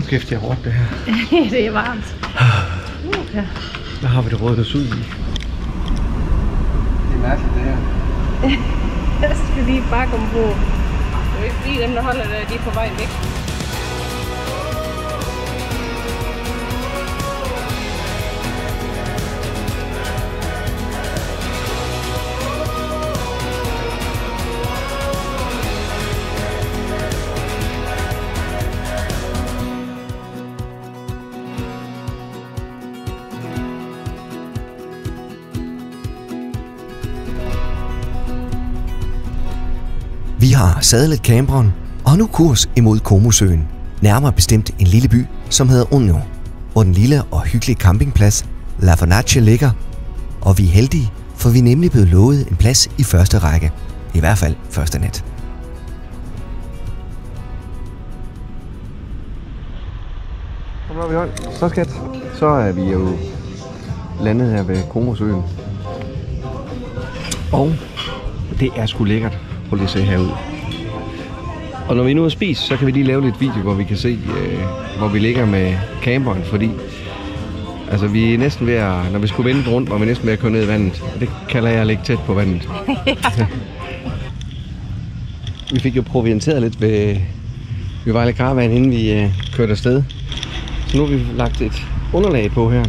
Kæft, det er hårdt det her. Det er varmt. Ja. Der har vi det røde ud i. Det er mærkeligt det her. Jeg skal lige bare komme på. Det er jo ikke fordi dem, der holder der, de er på vej væk. Vi har sadlet camperen og nu kurs imod Comosøen, nærmere bestemt en lille by, som hedder Unio, hvor den lille og hyggelige campingplads La Fornace ligger. Og vi er heldige, for vi er nemlig blevet lovet en plads i første række, i hvert fald første nat. Så skat, så er vi jo landet her ved Comosøen. Og det er sgu lækkert. Prøv lige at se herud. Og når vi nu har spist, så kan vi lige lave lidt video, hvor vi kan se, hvor vi ligger med camperen, fordi altså, vi er næsten ved at, når vi skulle vende rundt, var vi næsten ved at køre ned i vandet. Og det kalder jeg at ligge tæt på vandet. Vi fik jo provianteret lidt ved Vejle Caravan, inden vi kørte afsted. Så nu har vi lagt et underlag på her.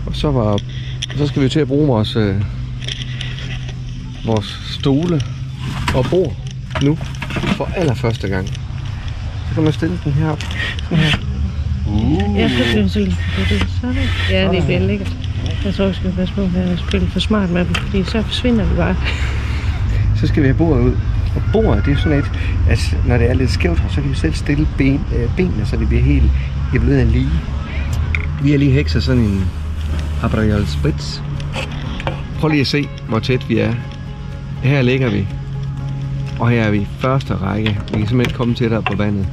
Og så skal vi til at bruge vores stole og bord nu for allerførste gang. Så kan man stille den her op. Jeg synes det sådan. Ja, det bliver lækkert. Jeg tror, vi skal passe på med at spille for smart med dem, fordi så forsvinder vi bare. Så skal vi have bordet ud. Og bordet, det er sådan et, altså når det er lidt skævt her, så kan vi selv stille benene, så det bliver helt evalueret lige. Vi har lige hekset sådan en Aperol Spritz. Prøv lige at se, hvor tæt vi er. Her ligger vi. Og her er vi i første række. Vi kan simpelthen komme tættere på vandet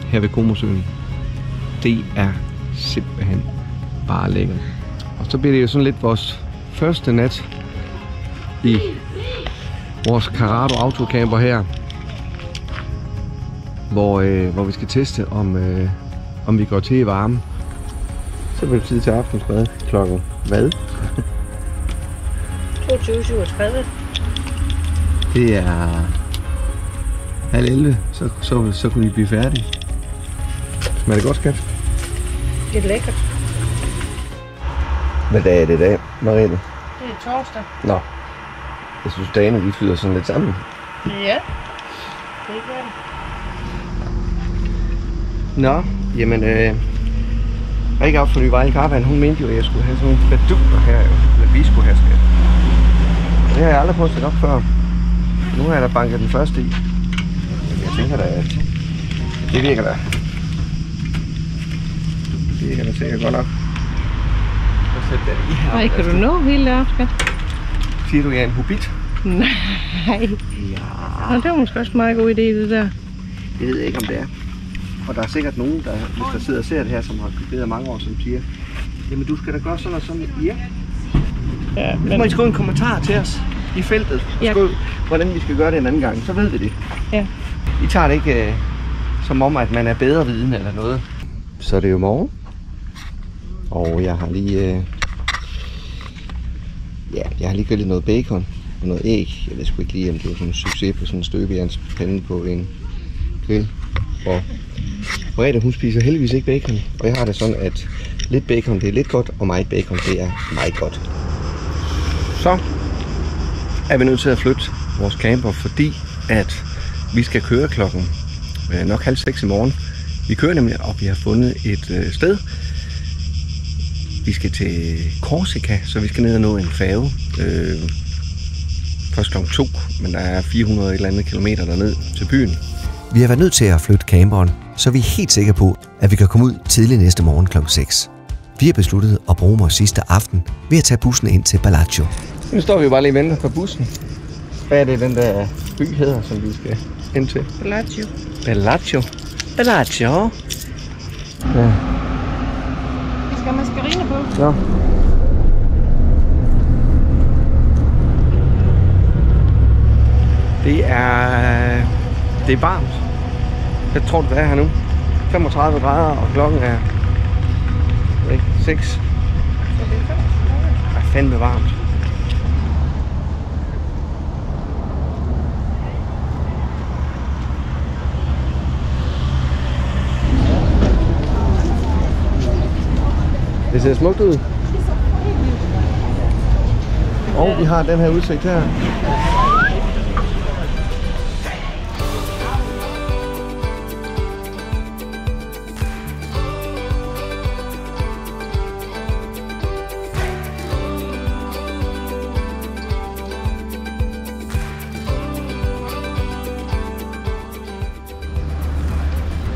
her ved Comosøen. Det er simpelthen bare lækkert. Og så bliver det jo sådan lidt vores første nat i vores Carrado Autocamper her. Hvor vi skal teste, om vi går til i varme. Så bliver det tid til aftensmad klokken hvad? 22:37. Det er 10:30, så kunne de blive færdige. Men er det godt, skat? Det er lækkert. Hvad dag er det i dag, Mariette? Det er torsdag. Nå, jeg synes dagene de flyder sådan lidt sammen. Ja, det gør det. Nå, jamen Rikke op for Vejle Caravan, hun mente jo, at jeg skulle have sådan nogle baduler her jo. Eller vi skulle have, skat. Det har jeg aldrig prøvet at sætte op før. Nu har jeg da banket den første i. Men jeg tænker da, at det virker da. Det virker da sikkert godt nok. Så sæt den i her. Nej, kan du nå hele det op, skat? Siger du, jeg er en hobbit? Nej. Ja. Nå, det var måske også en meget god idé, det der. Jeg ved ikke, om det er. Og der er sikkert nogen, der, hvis der sidder og ser det her, som har købt mange år, som siger, jamen du skal da gøre sådan og sådan. Ja. Ja, Hvis man skrive en kommentar til os i feltet, skriv, hvordan vi skal gøre det en anden gang, så ved vi det. Ja. I tager det ikke som om, at man er bedre viden eller noget. Så er det jo morgen. Og jeg har lige jeg har lige grillet noget bacon og noget æg. Jeg ved sgu ikke lige, om det var sådan en succes på sådan en støbejernspande på en grill. Og Mariette, hun spiser heldigvis ikke bacon. Og jeg har det sådan, at lidt bacon det er lidt godt, og meget bacon det er meget godt. Så er vi nødt til at flytte vores camper, fordi at vi skal køre klokken nok 5:30 i morgen. Vi kører nemlig, og vi har fundet et sted. Vi skal til Korsika, så vi skal ned og nå en færge. Først klokken 2, men der er 400 et eller andet kilometer derned til byen. Vi har været nødt til at flytte camperen, så vi er helt sikre på, at vi kan komme ud tidligt næste morgen kl. 6. Vi har besluttet at bruge vores sidste aften ved at tage bussen ind til Bellagio. Nu står vi jo bare lige og venter på bussen. Hvad er det, den der by hedder, som vi skal ind til? Bellagio. Bellagio. Bellagio. Ja. Vi skal have mascarine på. Nå. Det er varmt. Hvad tror du, det er her nu? 35 grader, og klokken er 6. Det er fandme varmt. Det ser smukt ud. Og vi har den her udsigt her.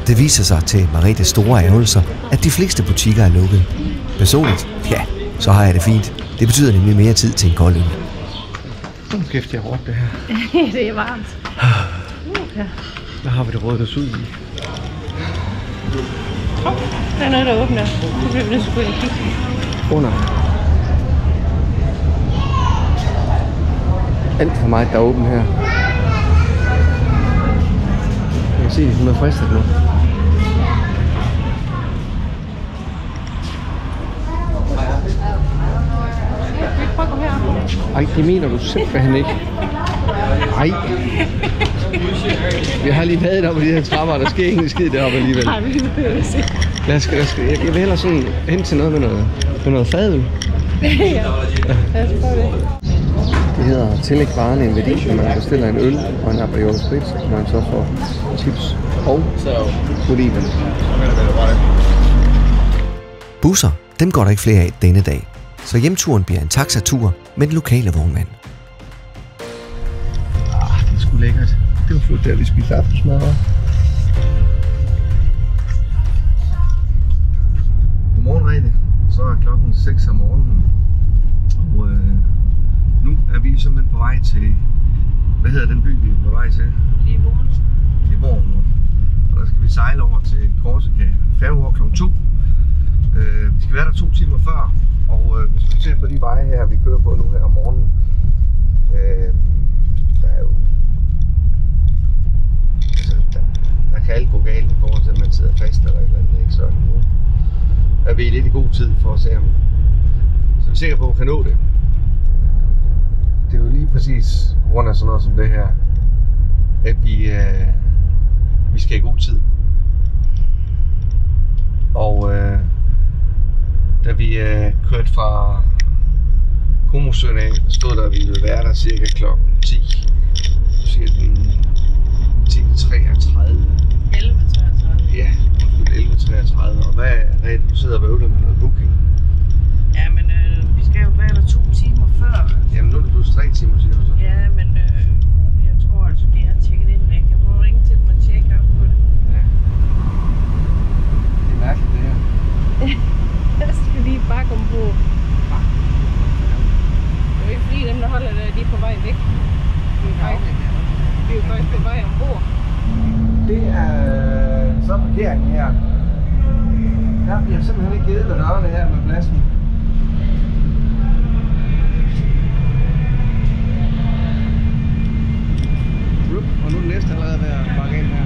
Det viser sig til Maretes store ærgelser, at de fleste butikker er lukket. Personligt, ja, så har jeg det fint. Det betyder nemlig mere tid til en kold øl. Kæft, det er hårdt det her. Det er varmt. Ja. Hvad har vi det rådet os ud i? Der er noget, der åbner. Nu bliver vi nødt til at gå ind og kigge. Under. Alt for meget, der er åbent her. Jeg kan se, at hun er fristet nu. Ej, det mener du simpelthen ikke. Ej. Vi har lige været deroppe på de her trapper, og der sker ingen skid deroppe alligevel. Nej, vi behøver at se. Jeg vil hellere sådan hen til noget med noget fadøl. Ja, lad os prøve det. Det hedder tillæg varen en værdi, når man bestiller en øl og en Aperol Spritz, og man så får chips og oliven. Busser, dem går der ikke flere af denne dag. Så hjemturen bliver en taxatur med den lokale vognmand. Det er sgu lækkert. Det var flot, der vi spiste aftensmad. Godmorgen, Rete. Så er klokken 6 om morgenen. Og nu er vi simpelthen på vej til... Hvad hedder den by, vi er på vej til? Livorno. Og der skal vi sejle over til Korsika. Færge kl. 2. Vi skal være der 2 timer før. Og hvis vi ser på de veje her, vi kører på nu her om morgenen, der er jo... Altså, der kan alt gå galt i forhold til, at man sidder fast eller et eller andet, ikke? Så nu er vi lidt i god tid for at se, om så vi er sikre på, at vi kan nå det. Det er jo lige præcis på grund af sådan noget som det her, at vi skal i god tid. Og da vi kørte fra Komosøen af, stod der, at vi ville være der cirka klokken 10. Nu siger den 10:33. 11:33. Ja, 11:33. Og hvad er det, du sidder og vævler med noget booking? Ja, men vi skal jo være der 2 timer før. Jamen nu er det plus 3 timer, siger du så. Ja, men jeg tror altså, vi har tjekket ind rigtigt. Jeg må ringe til dem og tjekke op på det. Ja. Det er mærkeligt, det her. Jeg skal lige bakke ombord. Det er jo ikke fordi dem, der holder der, de er på vej væk. Vi er jo faktisk på vej ombord. Det er så parkeringen her. Der bliver simpelthen ikke givet ved dørene her med pladsen. Og nu er den næste allerede ved at bakke ind her.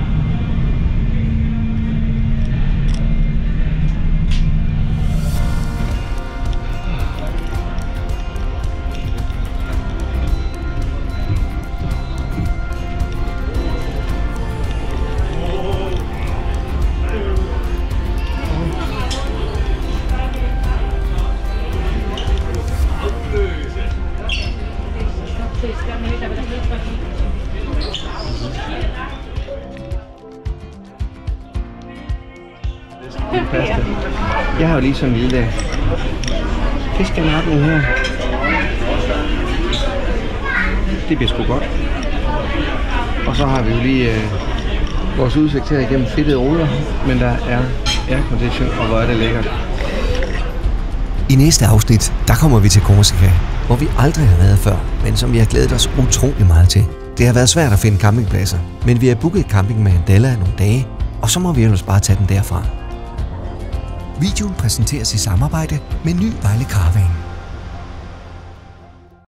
Jeg har jo lige sådan en lille fiskelatning her. Det bliver sgu godt. Og så har vi jo lige vores udsigt her igennem fedtede ruder, men der er aircondition, og hvor er det lækkert. I næste afsnit, der kommer vi til Korsika, hvor vi aldrig har været før, men som vi har glædet os utrolig meget til. Det har været svært at finde campingpladser, men vi har booket camping med Andella nogle dage, og så må vi ellers bare tage den derfra. Videoen præsenteres i samarbejde med Ny Vejle Caravan.